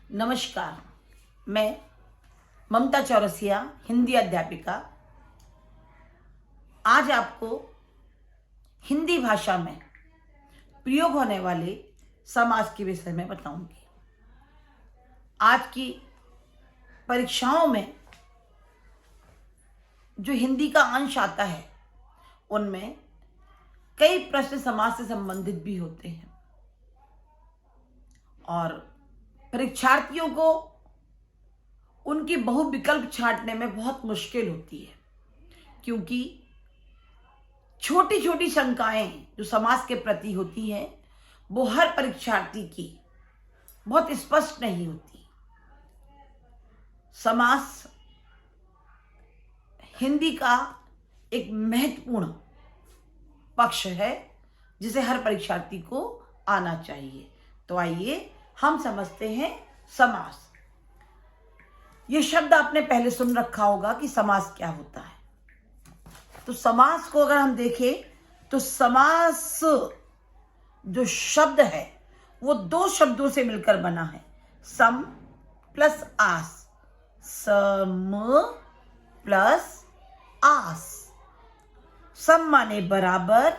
नमस्कार। मैं ममता चौरसिया, हिंदी अध्यापिका, आज आपको हिंदी भाषा में प्रयोग होने वाले समास के विषय में बताऊंगी। आज की परीक्षाओं में जो हिंदी का अंश आता है उनमें कई प्रश्न समास से संबंधित भी होते हैं और परीक्षार्थियों को उनकी बहुविकल्प छांटने में बहुत मुश्किल होती है, क्योंकि छोटी छोटी शंकाएं जो समास के प्रति होती हैं वो हर परीक्षार्थी की बहुत स्पष्ट नहीं होती। समास हिंदी का एक महत्वपूर्ण पक्ष है जिसे हर परीक्षार्थी को आना चाहिए। तो आइए हम समझते हैं समास। यह शब्द आपने पहले सुन रखा होगा कि समास क्या होता है। तो समास को अगर हम देखें तो समास जो शब्द है वो दो शब्दों से मिलकर बना है, सम प्लस आस। सम प्लस आस। सम माने बराबर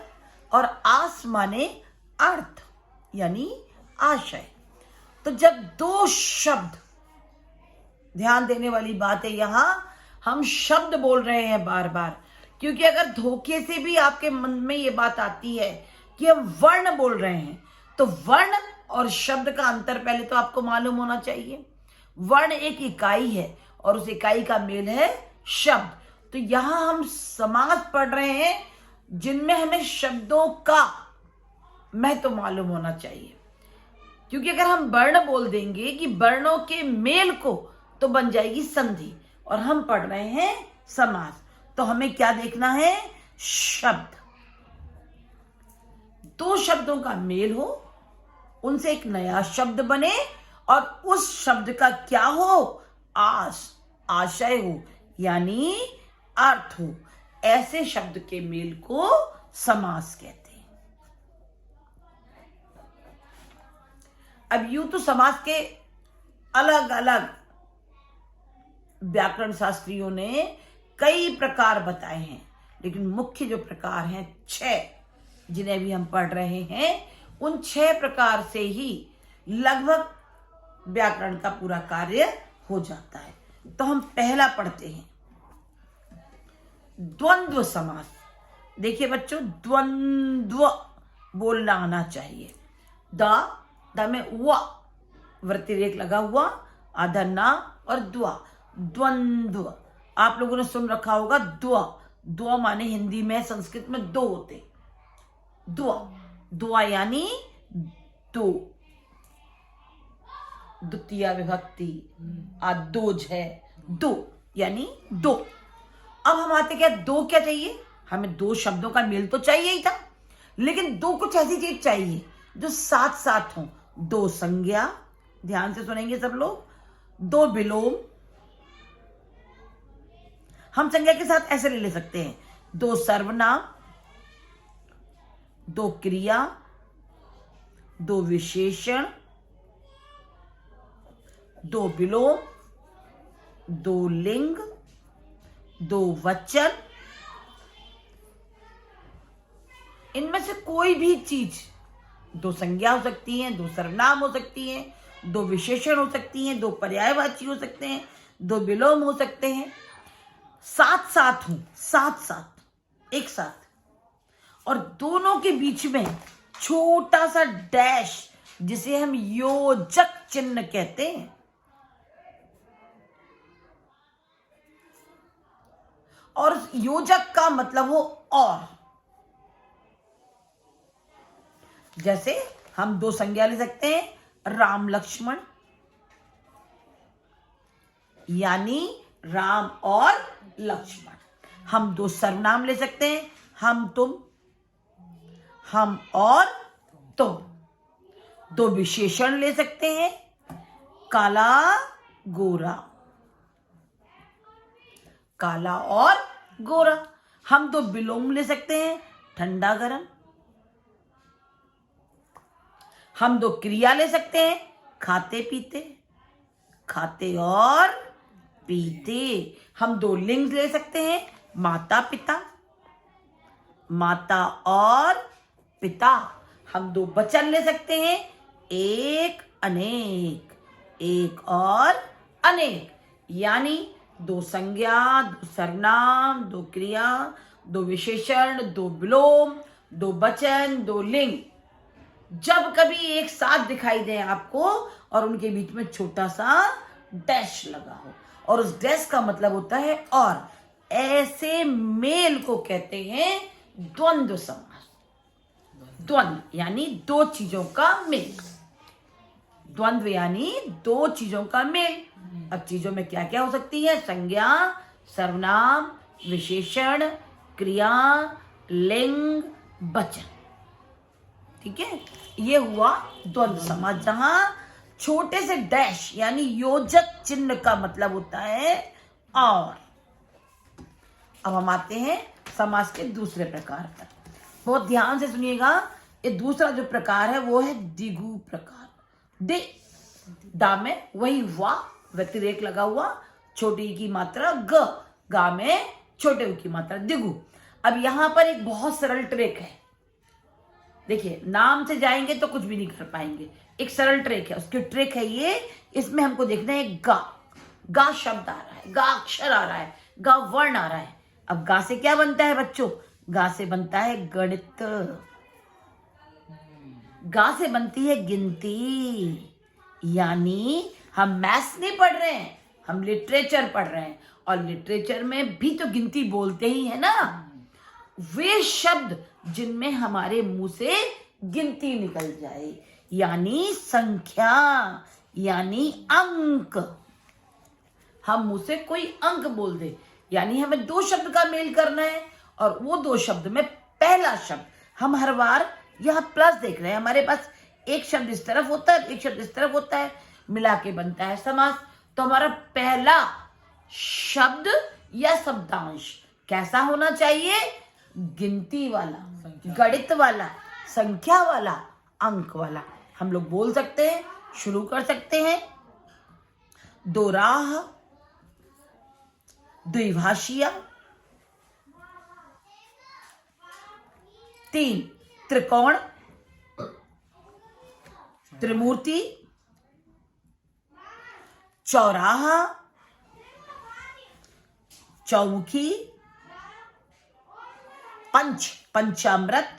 और आस माने अर्थ यानी आशय। तो जब दो शब्द, ध्यान देने वाली बात है, यहां हम शब्द बोल रहे हैं बार बार, क्योंकि अगर धोखे से भी आपके मन में ये बात आती है कि हम वर्ण बोल रहे हैं तो वर्ण और शब्द का अंतर पहले तो आपको मालूम होना चाहिए। वर्ण एक इकाई है और उस इकाई का मेल है शब्द। तो यहां हम समास पढ़ रहे हैं जिनमें हमें शब्दों का महत्व मालूम होना चाहिए, क्योंकि अगर हम वर्ण बोल देंगे कि वर्णों के मेल को तो बन जाएगी संधि, और हम पढ़ रहे हैं समास। तो हमें क्या देखना है? शब्द। दो शब्दों का मेल हो, उनसे एक नया शब्द बने और उस शब्द का क्या हो? आशय हो यानी अर्थ हो। ऐसे शब्द के मेल को समास कहते हैं। अब यूं तो समास के अलग अलग व्याकरण शास्त्रियों ने कई प्रकार बताए हैं, लेकिन मुख्य जो प्रकार हैं 6, जिन्हें भी हम पढ़ रहे हैं, उन 6 प्रकार से ही लगभग व्याकरण का पूरा कार्य हो जाता है। तो हम पहला पढ़ते हैं, द्वंद्व समास। देखिए बच्चों, द्वंद्व बोलना आना चाहिए। द में व वृत्ति रेख लगा हुआ, आधा ना और द्वा, द्वंद्व। आप लोगों ने सुन रखा होगा द्व। द्व माने हिंदी में, संस्कृत में दो होते। द्व, द्वा यानी दो, द्वितीय विभक्ति आदोज है, दो यानी दो। अब हम आते क्या, दो क्या चाहिए हमें? दो शब्दों का मेल तो चाहिए ही था, लेकिन दो कुछ ऐसी चीज चाहिए जो साथ साथ हो। दो संज्ञा, ध्यान से सुनेंगे सब लोग। दो विलोम, हम संज्ञा के साथ ऐसे ले सकते हैं। दो सर्वनाम, दो क्रिया, दो विशेषण, दो विलोम, दो लिंग, दो वचन। इनमें से कोई भी चीज, दो संज्ञा हो सकती हैं, दो सर्वनाम हो सकती हैं, दो विशेषण हो सकती हैं, दो पर्यायवाची हो सकते हैं, दो विलोम हो सकते हैं, साथ साथ हूं, साथ साथ, एक साथ, और दोनों के बीच में छोटा सा डैश जिसे हम योजक चिन्ह कहते हैं। और योजक का मतलब हो और। जैसे हम दो संज्ञा ले सकते हैं, राम लक्ष्मण, यानी राम और लक्ष्मण। हम दो सर्वनाम ले सकते हैं, हम तुम, हम और तुम। दो विशेषण ले सकते हैं, काला गोरा, काला और गोरा। हम दो विलोम ले सकते हैं, ठंडा गरम। हम दो क्रिया ले सकते हैं, खाते पीते। खाते और पीते। हम दो लिंग ले सकते हैं, माता पिता, माता और पिता। हम दो वचन ले सकते हैं, एक अनेक, एक और अनेक। यानी दो संज्ञा, दो सर्वनाम, दो क्रिया, दो विशेषण, दो विलोम, दो वचन, दो लिंग जब कभी एक साथ दिखाई दे आपको और उनके बीच में छोटा सा डैश लगा हो, और उस डैश का मतलब होता है और, ऐसे मेल को कहते हैं द्वंद्व समास। द्वंद्व यानी दो चीजों का मेल। द्वंद्व यानी दो चीजों का मेल। अब चीजों में क्या क्या हो सकती है? संज्ञा, सर्वनाम, विशेषण, क्रिया, लिंग, वचन। ठीक है, ये हुआ द्वंद्व समास, जहां छोटे से डैश यानी योजक चिन्ह का मतलब होता है और। अब हम आते हैं समास के दूसरे प्रकार पर। बहुत ध्यान से सुनिएगा। ये दूसरा जो प्रकार है वो है द्विगु प्रकार। दे दा में वही हुआ, व्यतिरेक लगा हुआ, छोटी ई की मात्रा ग, गा में छोटे ऊ की मात्रा द्विगु। अब यहां पर एक बहुत सरल ट्रिक है। देखिए, नाम से जाएंगे तो कुछ भी नहीं कर पाएंगे। एक सरल ट्रिक है, उसकी ट्रिक है ये। इसमें हमको देखना है गा, गा शब्द आ रहा है, गा अक्षर आ रहा है, गा वर्ण आ रहा है। अब गा से क्या बनता है बच्चों? गा से बनता है गणित, गा से बनती है गिनती। यानी हम मैथ्स नहीं पढ़ रहे हैं, हम लिटरेचर पढ़ रहे हैं, और लिटरेचर में भी तो गिनती बोलते ही है ना। वे शब्द जिनमें हमारे मुंह से गिनती निकल जाए, यानी संख्या, यानी अंक। हम मुंह से कोई अंक बोल दे, यानी हमें दो शब्द का मेल करना है, और वो दो शब्द में पहला शब्द हम हर बार यहां प्लस देख रहे हैं, हमारे पास एक शब्द इस तरफ होता है, एक शब्द इस तरफ होता है, मिला के बनता है समास। तो हमारा पहला शब्द या शब्दांश कैसा होना चाहिए? गिनती वाला, गणित वाला, संख्या वाला, अंक वाला। हम लोग बोल सकते हैं, शुरू कर सकते हैं। दो राह, द्विभाषिया, तीन त्रिकोण, त्रिमूर्ति, चौराहा, चौमुखी, पंच पंचामृत,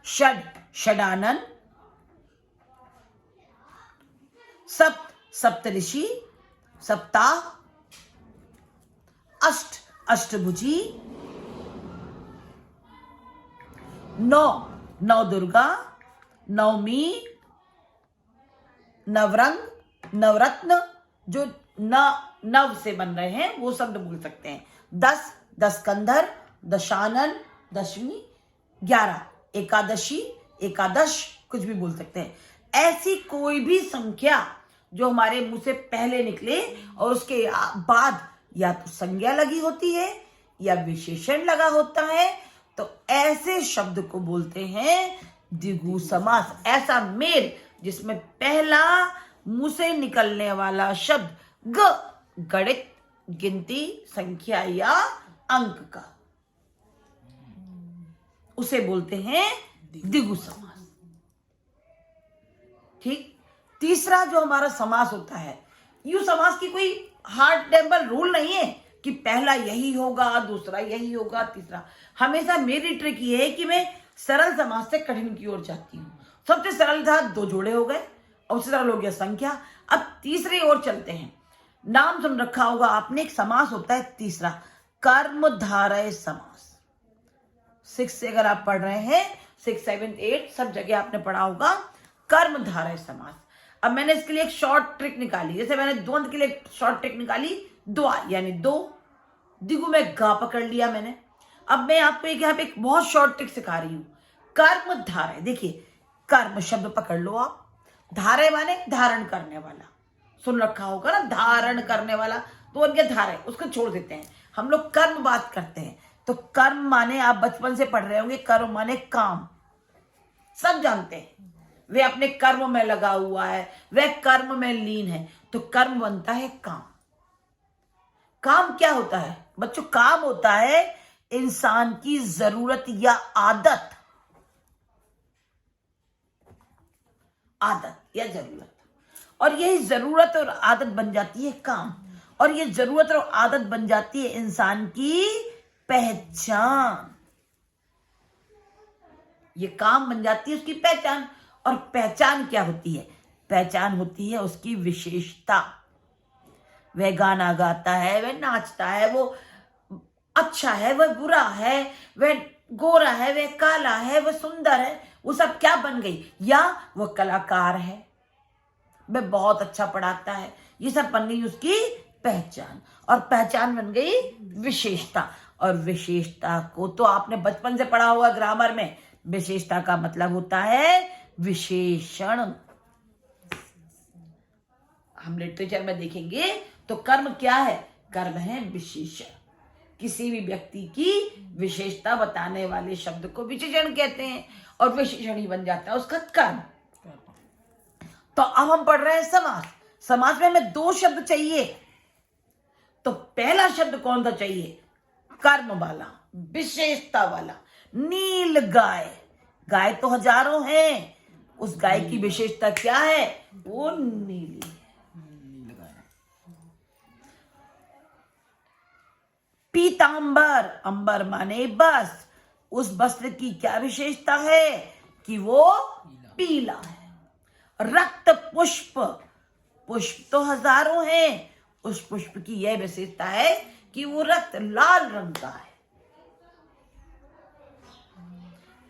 षड षडानन, सप्त सप्तऋषि, सप्ताह, अष्ट अष्टभुजी, नौ नौ दुर्गा, नवमी, नवरंग, नवरत्न, जो नव से बन रहे हैं वो शब्द बोल सकते हैं। 10 दशकंधर, दशानन, दशमी, 11 एकादशी, एकादश, कुछ भी बोल सकते हैं। ऐसी कोई भी संख्या जो हमारे मुंह से पहले निकले और उसके बाद या तो संज्ञा लगी होती है या विशेषण लगा होता है, तो ऐसे शब्द को बोलते हैं द्विगु समास। ऐसा मेल जिसमें पहला मुंह से निकलने वाला शब्द ग, गणित, गिनती, संख्या या अंक का, उसे बोलते हैं द्विगु समास। ठीक। तीसरा जो हमारा समास होता है, यू समास की कोई हार्ड टेबल रूल नहीं है कि पहला यही होगा, दूसरा यही होगा, तीसरा। हमेशा मेरी ट्रिक ये है कि मैं सरल समास से कठिन की ओर जाती हूँ। सबसे सरल था दो जोड़े हो गए, और उससे सरल हो गया संख्या। अब तीसरी ओर चलते हैं। नाम सुन रखा होगा आपने, एक समास होता है तीसरा, कर्मधारय समास। 6 से अगर आप पढ़ रहे हैं, 6, 7, 8 सब जगह आपने पढ़ा होगा कर्मधारय समास। अब मैंने इसके लिए एक शॉर्ट ट्रिक निकाली, जैसे मैंने द्वंद्व के लिए शॉर्ट ट्रिक निकाली, द्वा यानी दो, द्विगु में गा पकड़ लिया मैंने। अब मैं आपको यहाँ पे एक बहुत शॉर्ट ट्रिक सिखा रही हूँ। कर्मधारय, देखिए कर्म शब्द पकड़ लो आप, धारय माने धारण करने वाला, सुन रखा होगा ना, धारण करने वाला, तो उनके धारय, उसको छोड़ देते हैं। हम लोग कर्म बात करते हैं, तो कर्म माने आप बचपन से पढ़ रहे होंगे, कर्म माने काम, सब जानते हैं। वह अपने कर्म में लगा हुआ है, वह कर्म में लीन है, तो कर्म बनता है काम। काम क्या होता है बच्चों? काम होता है इंसान की जरूरत या आदत, आदत या जरूरत, और यही जरूरत और आदत बन जाती है काम, और ये जरूरत और आदत बन जाती है इंसान की पहचान। ये काम बन जाती है उसकी पहचान, और पहचान क्या होती है? पहचान होती है उसकी विशेषता। वह गाना गाता है, वह नाचता है, वो अच्छा है, वह बुरा है, वह गोरा है, वह काला है, वह सुंदर है, वो सब क्या बन गई? या वह कलाकार है, वह बहुत अच्छा पढ़ाता है, ये सब बन गई उसकी पहचान, और पहचान बन गई विशेषता। और विशेषता को तो आपने बचपन से पढ़ा होगा ग्रामर में, विशेषता का मतलब होता है विशेषण। हम लिटरेचर में देखेंगे तो कर्म क्या है? कर्म है विशेषण। किसी भी व्यक्ति की विशेषता बताने वाले शब्द को विशेषण कहते हैं, और विशेषण ही बन जाता है उसका कर्म। तो अब हम पढ़ रहे हैं समास। समास में हमें दो शब्द चाहिए। तो पहला शब्द कौन सा चाहिए? कर्म वाला, विशेषता वाला। नील गाय, गाय तो हजारों हैं, उस गाय की विशेषता क्या है? वो नीली है। पीतांबर, अंबर माने बस, उस वस्त्र की क्या विशेषता है? कि वो पीला है। रक्त पुष्प, पुष्प तो हजारों हैं, उस पुष्प की यह विशेषता है कि वो रक्त लाल रंग का है।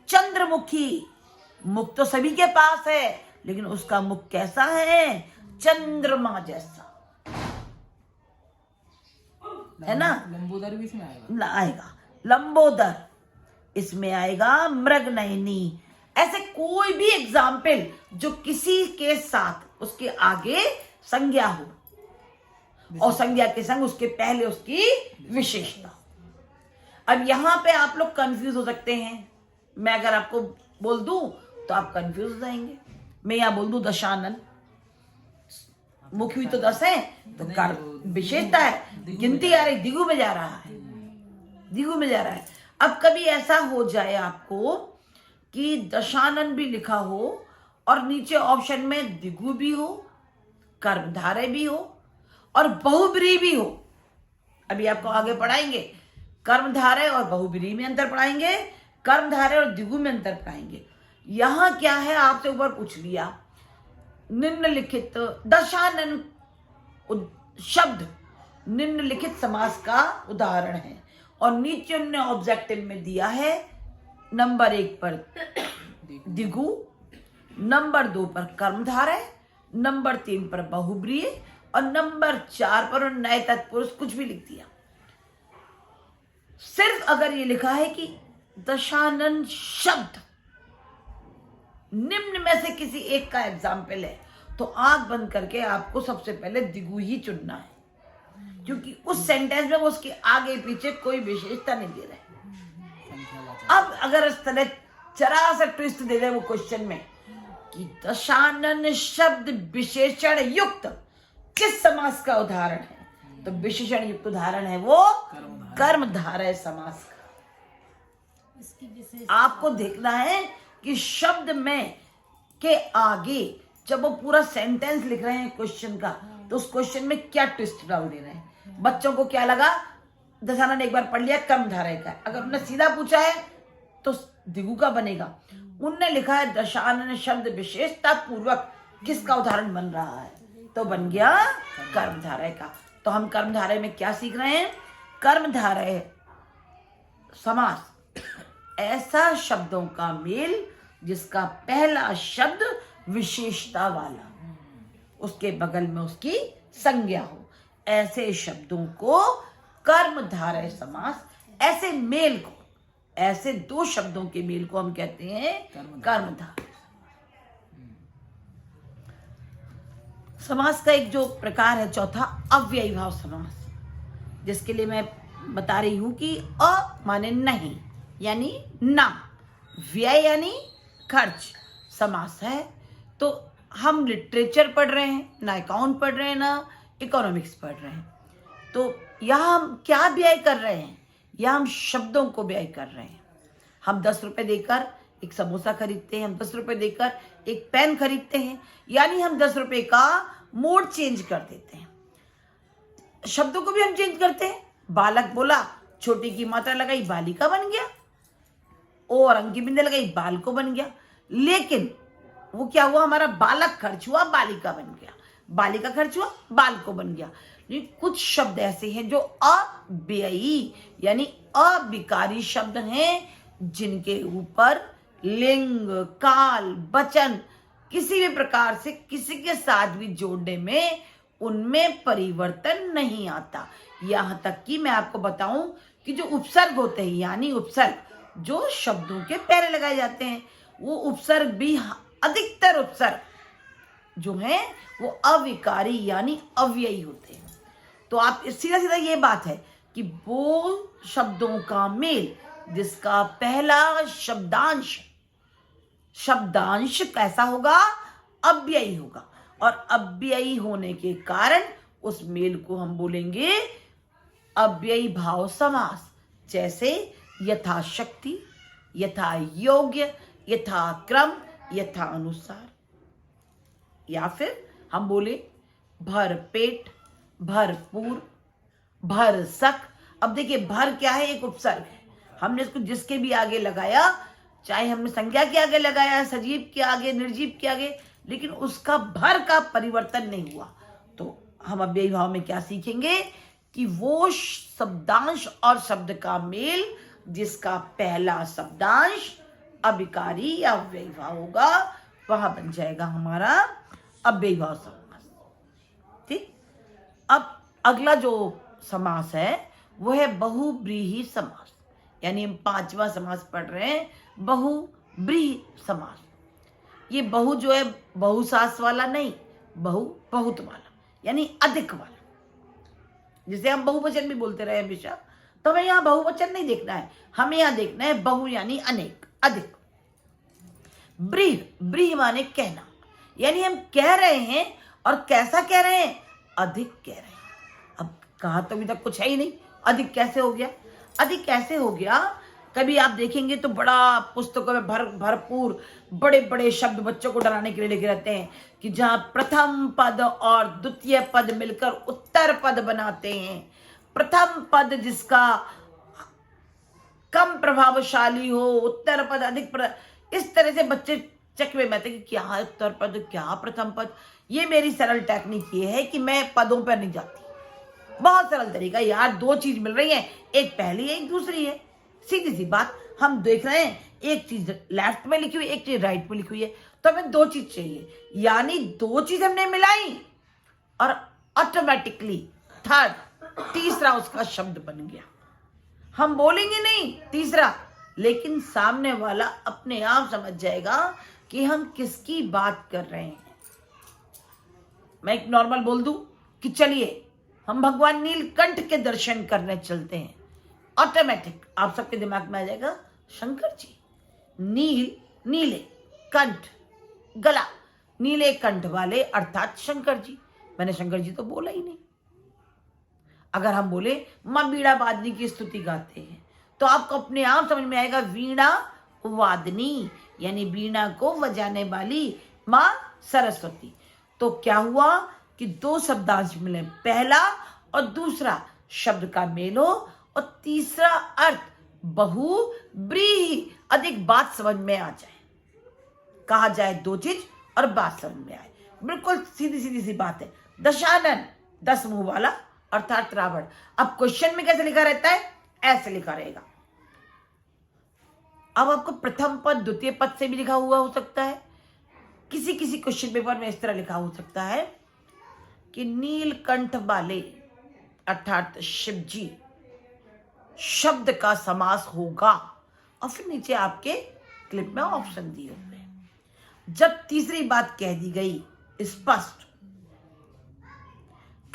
चंद्रमुखी, मुख तो सभी के पास है, लेकिन उसका मुख कैसा है? चंद्रमा जैसा है ना। लंबोदर भी इसमें आएगा, आएगा लंबोदर, इसमें आएगा मृगनयनी। ऐसे कोई भी एग्जाम्पल जो किसी के साथ उसके आगे संज्ञा हो, और संज्ञा के संग उसके पहले उसकी विशेषता। अब यहां पे आप लोग कंफ्यूज हो सकते हैं। मैं अगर आपको बोल दूं तो आप कंफ्यूज हो जाएंगे। मैं यहां बोल दूं दशानन, मुख भी तो 10 है, तो कर्म विशेषता है, गिनती आ रही, दिगु में जा रहा है, दिगु में जा रहा है। अब कभी ऐसा हो जाए आपको कि दशानन भी लिखा हो और नीचे ऑप्शन में दिगु भी हो, कर्मधारय भी हो, और बहुब्रीहि भी हो। अभी आपको आगे पढ़ाएंगे, कर्मधारय और बहुब्रीहि में अंतर पढ़ाएंगे, कर्मधारय और दिगु में अंतर पढ़ाएंगे। यहां क्या है, आपसे ऊपर पूछ लिया, निम्नलिखित दशानन शब्द निम्नलिखित समास का उदाहरण है, और नीचे उन्होंने ऑब्जेक्टिव में दिया है नंबर 1 पर दिगु, नंबर 2 पर कर्मधारय, नंबर 3 पर बहुब्रीहि, और नंबर 4 पर नए तत्पुरुष कुछ भी लिख दिया। सिर्फ अगर ये लिखा है कि दशानन शब्द निम्न में से किसी एक का एग्जाम्पल है, तो आंख बंद करके आपको सबसे पहले दिगु ही चुनना है, क्योंकि उस सेंटेंस में वो उसके आगे पीछे कोई विशेषता नहीं दे रहे। अब अगर इस तरह जरा सा ट्विस्ट दे रहे वो क्वेश्चन में कि दशानन शब्द विशेषण युक्त किस समास का उदाहरण है, तो विशेषण युक्त उदाहरण है वो कर्मधारय समास का। आपको देखना है कि शब्द में के आगे जब वो पूरा सेंटेंस लिख रहे हैं क्वेश्चन का, तो उस क्वेश्चन में क्या ट्विस्ट डाल दे रहे हैं। बच्चों को क्या लगा, दशानन एक बार पढ़ लिया कर्मधारय का, अगर उन्होंने सीधा पूछा है तो दिगु का बनेगा। उनने लिखा है दशानन शब्द विशेषता पूर्वक किसका उदाहरण बन रहा है, तो बन गया कर्मधारय का। तो हम कर्मधारय में क्या सीख रहे हैं? कर्मधारय समास ऐसा शब्दों का मेल जिसका पहला शब्द विशेषता वाला, उसके बगल में उसकी संज्ञा हो, ऐसे शब्दों को कर्मधारय समास, ऐसे मेल को, ऐसे दो शब्दों के मेल को हम कहते हैं कर्मधारय समास। का एक जो प्रकार है चौथा, अव्ययी भाव समास, जिसके लिए मैं बता रही हूं कि अ माने नहीं यानी ना, व्यय यानी खर्च समास है, तो हम लिटरेचर पढ़ रहे हैं, ना अकाउंट पढ़ रहे हैं, ना इकोनॉमिक्स पढ़ रहे हैं। तो यहाँ हम क्या व्यय कर रहे हैं? यहाँ हम शब्दों को व्यय कर रहे हैं। हम 10 रुपए देकर एक समोसा खरीदते हैं, हम 10 रुपए देकर एक पेन खरीदते हैं, यानी हम 10 रुपए का मोड चेंज कर देते हैं। शब्दों को भी हम चेंज करते हैं। बालक बोला, छोटी की मात्रा लगाई, बालिका बन गया, और अंक की बिंदु लगाई, बाल को बन गया। लेकिन वो क्या हुआ, हमारा बालक खर्च हुआ, बालिका बन गया, बालिका खर्च हुआ, बाल को बन गया। कुछ शब्द ऐसे हैं जो अव्ययी यानी अविकारी शब्द हैं, जिनके ऊपर लिंग, काल, वचन किसी भी प्रकार से किसी के साथ भी जोड़ने में उनमें परिवर्तन नहीं आता। यहां तक कि मैं आपको बताऊं कि जो उपसर्ग होते हैं, यानी उपसर्ग जो शब्दों के पहले लगाए जाते हैं, वो उपसर्ग भी, अधिकतर उपसर्ग जो हैं वो अविकारी यानी अव्ययी होते हैं। तो आप सीधा सीधा ये बात है कि वो शब्दों का मेल जिसका पहला शब्दांश कैसा होगा, अव्ययी होगा, और अव्ययी होने के कारण उस मेल को हम बोलेंगे अव्ययी भाव समास। जैसे यथाशक्ति, यथा योग्य, यथा क्रम, यथा अनुसार। या फिर हम बोले भर पेट, भरपूर, भरसक। अब देखिए भर क्या है, एक उपसर्ग है। हमने इसको जिसके भी आगे लगाया, चाहे हमने संज्ञा के आगे लगाया, सजीव के आगे, निर्जीव के आगे, लेकिन उसका भर का परिवर्तन नहीं हुआ। तो हम अव्ययी भाव में क्या सीखेंगे कि वो शब्दांश और शब्द का मेल जिसका पहला शब्दांश अविकारी या अव्ययी भाव होगा, वहां बन जाएगा हमारा अव्ययी भाव समास। ठीक। अब अगला जो समास है वो है बहुब्रीहि समास, यानी हम 5वां समास पढ़ रहे हैं, बहुब्रीहि समास। ये बहु जो है बहुसास वाला नहीं, बहु बहुत वाला यानी अधिक वाला। जिसे हम बहुवचन भी बोलते रहे हमेशा, तो हमें यहाँ बहुवचन नहीं देखना है, हमें यहाँ देखना है बहु यानी अनेक, अधिक। ब्रीह, ब्रीह माने कहना, यानी हम कह रहे हैं, और कैसा कह रहे हैं, अधिक कह रहे हैं। अब कहा तो अभी तक कुछ है ही नहीं, अधिक कैसे हो गया? अधिक कैसे हो गया? कभी आप देखेंगे तो बड़ा पुस्तकों में भरपूर बड़े बड़े शब्द बच्चों को डराने के लिए लिखे रहते हैं कि जहां प्रथम पद और द्वितीय पद मिलकर उत्तर पद बनाते हैं। प्रथम पद जिसका कम प्रभावशाली हो, उत्तर पद अधिक इस तरह से बच्चे चकवे में आते कि क्या उत्तर पद, क्या प्रथम पद। ये मेरी सरल टेक्निक ये है कि मैं पदों पर नहीं जाती, बहुत सरल तरीका यार। 2 चीज मिल रही है, एक पहली है, एक दूसरी है, सीधी सी बात। हम देख रहे हैं एक चीज लेफ्ट में लिखी हुई, एक चीज राइट में लिखी हुई है, तो हमें 2 चीज चाहिए, यानी 2 चीज हमने मिलाई और ऑटोमेटिकली थर्ड, तीसरा उसका शब्द बन गया। हम बोलेंगे नहीं तीसरा, लेकिन सामने वाला अपने आप समझ जाएगा कि हम किसकी बात कर रहे हैं। मैं एक नॉर्मल बोल दूं कि चलिए हम भगवान नीलकंठ के दर्शन करने चलते हैं, ऑटोमेटिक आप सबके दिमाग में आ जाएगा शंकर जी। नील, नीले, कंठ, गला, नीले कंठ वाले अर्थात शंकर जी। मैंने शंकर जी तो बोला ही नहीं। अगर हम बोले मां वीणा वादनी की स्तुति गाते हैं, तो आपको अपने आप समझ में आएगा वीणा वादनी यानी वीणा को बजाने वाली मां सरस्वती। तो क्या हुआ कि 2 शब्दांश मिले, पहला और दूसरा शब्द का मेल हो, और तीसरा अर्थ बहुब्रीहि, अधिक बात समझ में आ जाए। कहा जाए 2 चीज और बात समझ में आए, बिल्कुल सीधी सीधी सी बात है। दशानन, 10 मुंह वाला अर्थात रावण। अब क्वेश्चन में कैसे लिखा रहता है? ऐसे लिखा रहेगा। अब आपको प्रथम पद द्वितीय पद से भी लिखा हुआ हो सकता है, किसी किसी क्वेश्चन पेपर में इस तरह लिखा हो सकता है कि नीलकंठ वाले अर्थात शिवजी शब्द का समास होगा, और फिर नीचे आपके क्लिप में ऑप्शन दिए हुए हैं। जब तीसरी बात कह दी गई स्पष्ट,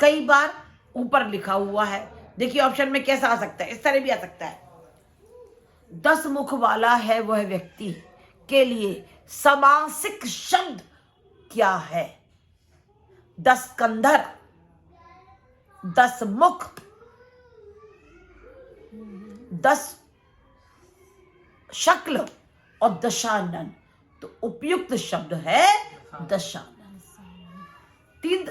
कई बार ऊपर लिखा हुआ है, देखिए ऑप्शन में कैसा आ सकता है, इस तरह भी आ सकता है। 10 मुख वाला है वह व्यक्ति के लिए समासिक शब्द क्या है? 10 कंधर, 10 मुख, 10 शक्ल और दशानन। तो उपयुक्त शब्द है दशानन।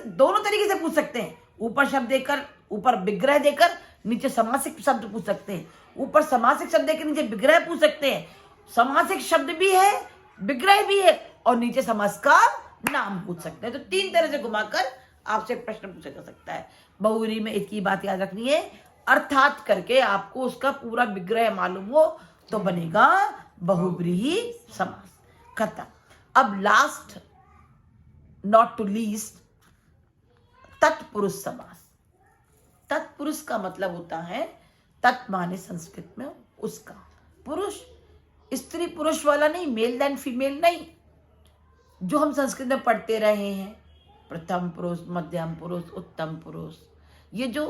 दोनों तरीके से पूछ सकते हैं। ऊपर शब्द देकर, ऊपर विग्रह देकर, नीचे समासिक शब्द पूछ सकते हैं। ऊपर समासिक शब्द देकर नीचे विग्रह पूछ सकते हैं। समासिक शब्द भी है, विग्रह भी है, और नीचे समास का नाम पूछ सकते हैं। तो 3 तरह से घुमाकर आपसे प्रश्न पूछा जा सकता है। बहुव्रीहि में एक ही बात याद रखनी है, अर्थात करके आपको उसका पूरा विग्रह मालूम हो तो बनेगा बहुव्रीहि समास। खत्म। अब लास्ट नॉट टू लीस्ट, तत्पुरुष समास। तत्पुरुष का मतलब होता है, तत् माने संस्कृत में उसका, पुरुष, स्त्री पुरुष वाला नहीं, मेल देन फीमेल नहीं, जो हम संस्कृत में पढ़ते रहे हैं, प्रथम पुरुष, मध्यम पुरुष, उत्तम पुरुष। ये जो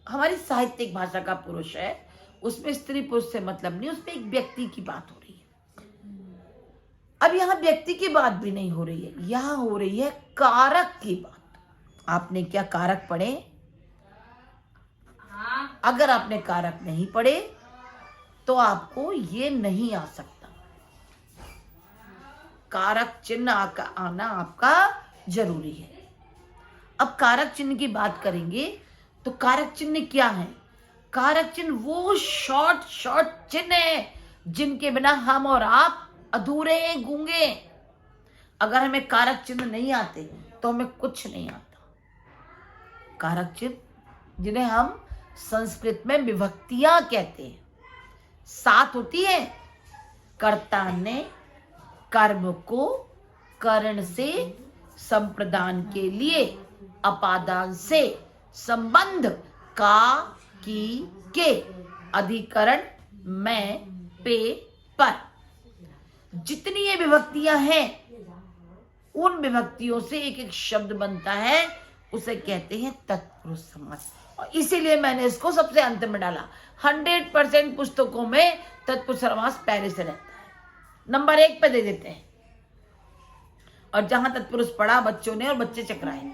हमारी साहित्यिक भाषा का पुरुष है, उसमें स्त्री पुरुष से मतलब नहीं, उसमें एक व्यक्ति की बात हो रही है। अब यहाँ व्यक्ति की बात भी नहीं हो रही है, यहाँ हो रही है कारक की बात। आपने क्या कारक पढ़े? अगर आपने कारक नहीं पढ़े तो आपको ये नहीं आ सकता। कारक चिन्ह आना आपका जरूरी है। अब कारक चिन्ह की बात करेंगे तो कारक चिन्ह क्या है? कारक चिन्ह वो शॉर्ट चिन्ह है जिनके बिना हम और आप अधूरे हैं, गूंगे। अगर हमें कारक चिन्ह नहीं आते तो हमें कुछ नहीं आता। कारक चिन्ह जिन्हें हम संस्कृत में विभक्तियां कहते हैं, 7 होती है। कर्ता ने कर्म को करण से संप्रदान के लिए अपादान से संबंध का की के अधिकरण में पे पर। जितनी ये विभक्तियां हैं उन विभक्तियों से एक एक शब्द बनता है, उसे कहते हैं तत्पुरुष समास। और इसीलिए मैंने इसको सबसे अंत में डाला। 100% पुस्तकों में तत्पुरुष समास पहले से रहता है, नंबर 1 पे दे देते हैं। और जहां तत्पुरुष पढ़ा बच्चों ने और बच्चे चकराए,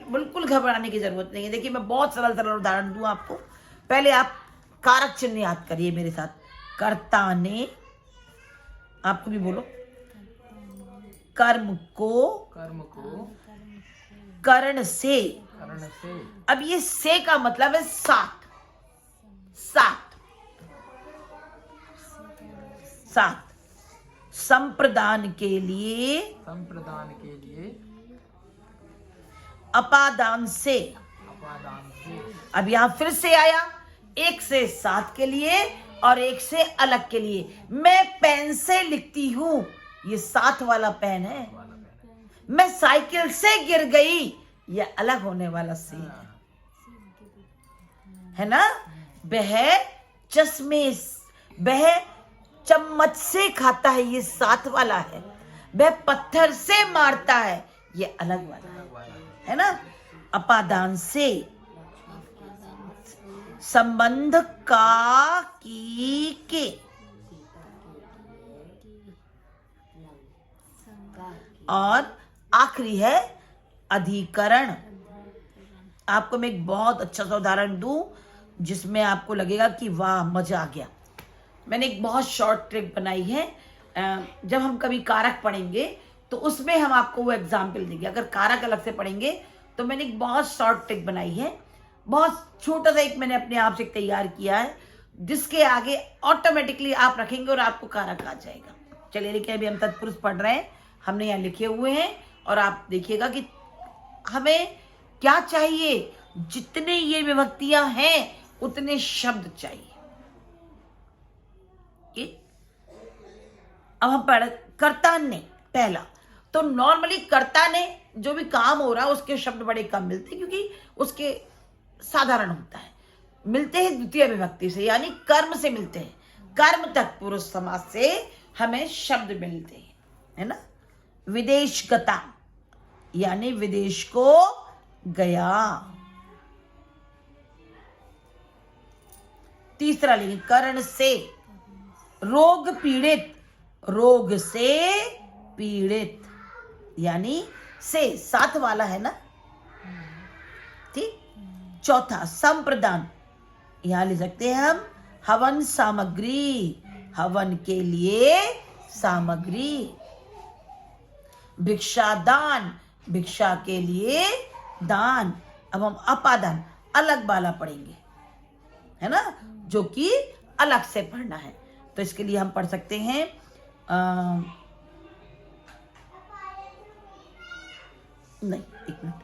बिल्कुल घबराने की जरूरत नहीं है। देखिए मैं बहुत सरल उदाहरण दूं आपको। पहले आप कारक चिन्ह याद करिए मेरे साथ। कर्ता ने, आपको भी बोलो, कर्म को करण से। अब ये से का मतलब है 7। संप्रदान के लिए अपादान से। अब यहां फिर से आया, 1 से 7 के लिए और 1 से अलग के लिए। मैं पेन से लिखती हूं, ये 7 वाला पेन है। मैं साइकिल से गिर गई, ये अलग होने वाला से है ना। वह चम्मच से खाता है, ये 7 वाला है। वह पत्थर से मारता है, ये अलग वाला है ना। अपादान से संबंध का की के। और आखिरी है अधिकरण। आपको मैं एक बहुत अच्छा सा उदाहरण दूं जिसमें आपको लगेगा कि वाह मजा आ गया। मैंने एक बहुत शॉर्ट ट्रिक बनाई है। जब हम कभी कारक पढ़ेंगे तो उसमें हम आपको वो एग्जाम्पल देंगे। अगर कारक अलग से पढ़ेंगे तो मैंने एक बहुत शॉर्ट ट्रिक बनाई है, बहुत छोटा सा एक मैंने अपने आप से तैयार किया है, जिसके आगे ऑटोमेटिकली आप रखेंगे और आपको कारक आ जाएगा। चलिए देखिए, अभी हम तत्पुरुष पढ़ रहे हैं, हमने यहाँ लिखे हुए हैं और आप देखिएगा कि हमें क्या चाहिए। जितने ये विभक्तियां हैं उतने शब्द चाहिए। अब हम पढ़ कर्ता ने पहला। तो नॉर्मली कर्ता ने जो भी काम हो रहा है उसके शब्द बड़े कम मिलते हैं, क्योंकि उसके साधारण होता है, मिलते हैं द्वितीय विभक्ति से, यानी कर्म से मिलते हैं। कर्म तत्पुरुष समास से हमें शब्द मिलते हैं, है ना। विदेश गता यानी विदेश को गया। तीसरा लिंग करण से। रोग पीड़ित, रोग से पीड़ित। यानी से साथ वाला है ना, ठीक। चौथा संप्रदान, यहां ले सकते हैं हम हवन सामग्री, हवन के लिए सामग्री। भिक्षादान, भिक्षा के लिए दान। अब हम अपादान अलग वाला पढ़ेंगे, है ना, जो कि अलग से पढ़ना है। तो इसके लिए हम पढ़ सकते हैं नहीं, एक मिनट।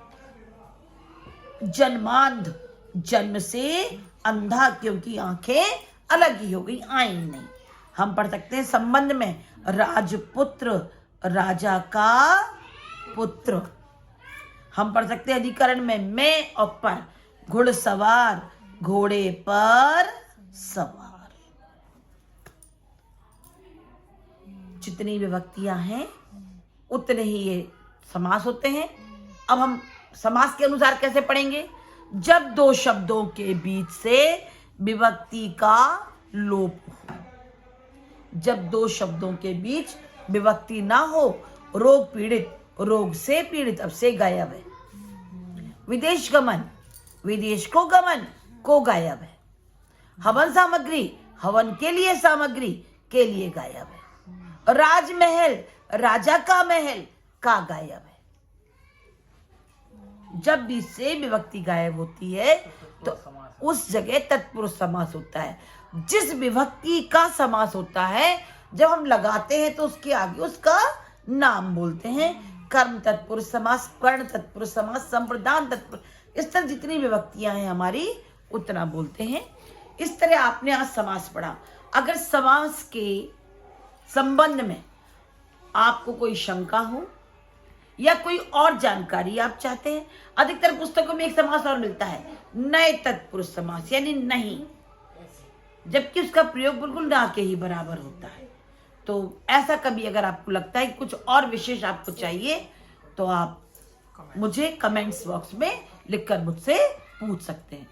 जन्मांध, जन्म से अंधा, क्योंकि आंखें अलग ही हो गई, आई नहीं। हम पढ़ सकते हैं संबंध में राजपुत्र, राजा का पुत्र। हम पढ़ सकते हैं अधिकरण में मैं और पर, घुड़सवार, घोड़े पर सवार। जितनी विभक्तियां हैं उतने ही ये समास होते हैं। अब हम समास के अनुसार कैसे पढ़ेंगे? जब दो शब्दों के बीच से विभक्ति का लोप हो, जब दो शब्दों के बीच विभक्ति ना हो, रोग पीड़ित, रोग से पीड़ित, अब से गायब है। विदेश गमन, विदेश को गमन, को गायब है। हवन सामग्री, हवन के लिए सामग्री, के लिए गायब है। राजमहल, राजा का महल, का गायब है। जब भी से विभक्ति गायब होती है तो उस जगह तत्पुरुष समास होता है। जिस विभक्ति का समास होता है, जब हम लगाते हैं तो उसके आगे उसका नाम बोलते हैं। कर्म तत्पुरुष समास, कर्ण तत्पुरुष समास, संप्रदान तत्पुरुष, इस तरह जितनी विभक्तियां हैं हमारी उतना बोलते हैं। इस तरह आपने आज समास पढ़ा। अगर समास के संबंध में आपको कोई शंका हो या कोई और जानकारी आप चाहते हैं, अधिकतर पुस्तकों में एक समास और मिलता है, नए तत्पुरुष समास, यानी नहीं, जबकि उसका प्रयोग बिल्कुल ना के ही बराबर होता है। तो ऐसा कभी अगर आपको लगता है कि कुछ और विशेष आपको चाहिए तो आप मुझे कमेंट्स बॉक्स में लिखकर मुझसे पूछ सकते हैं।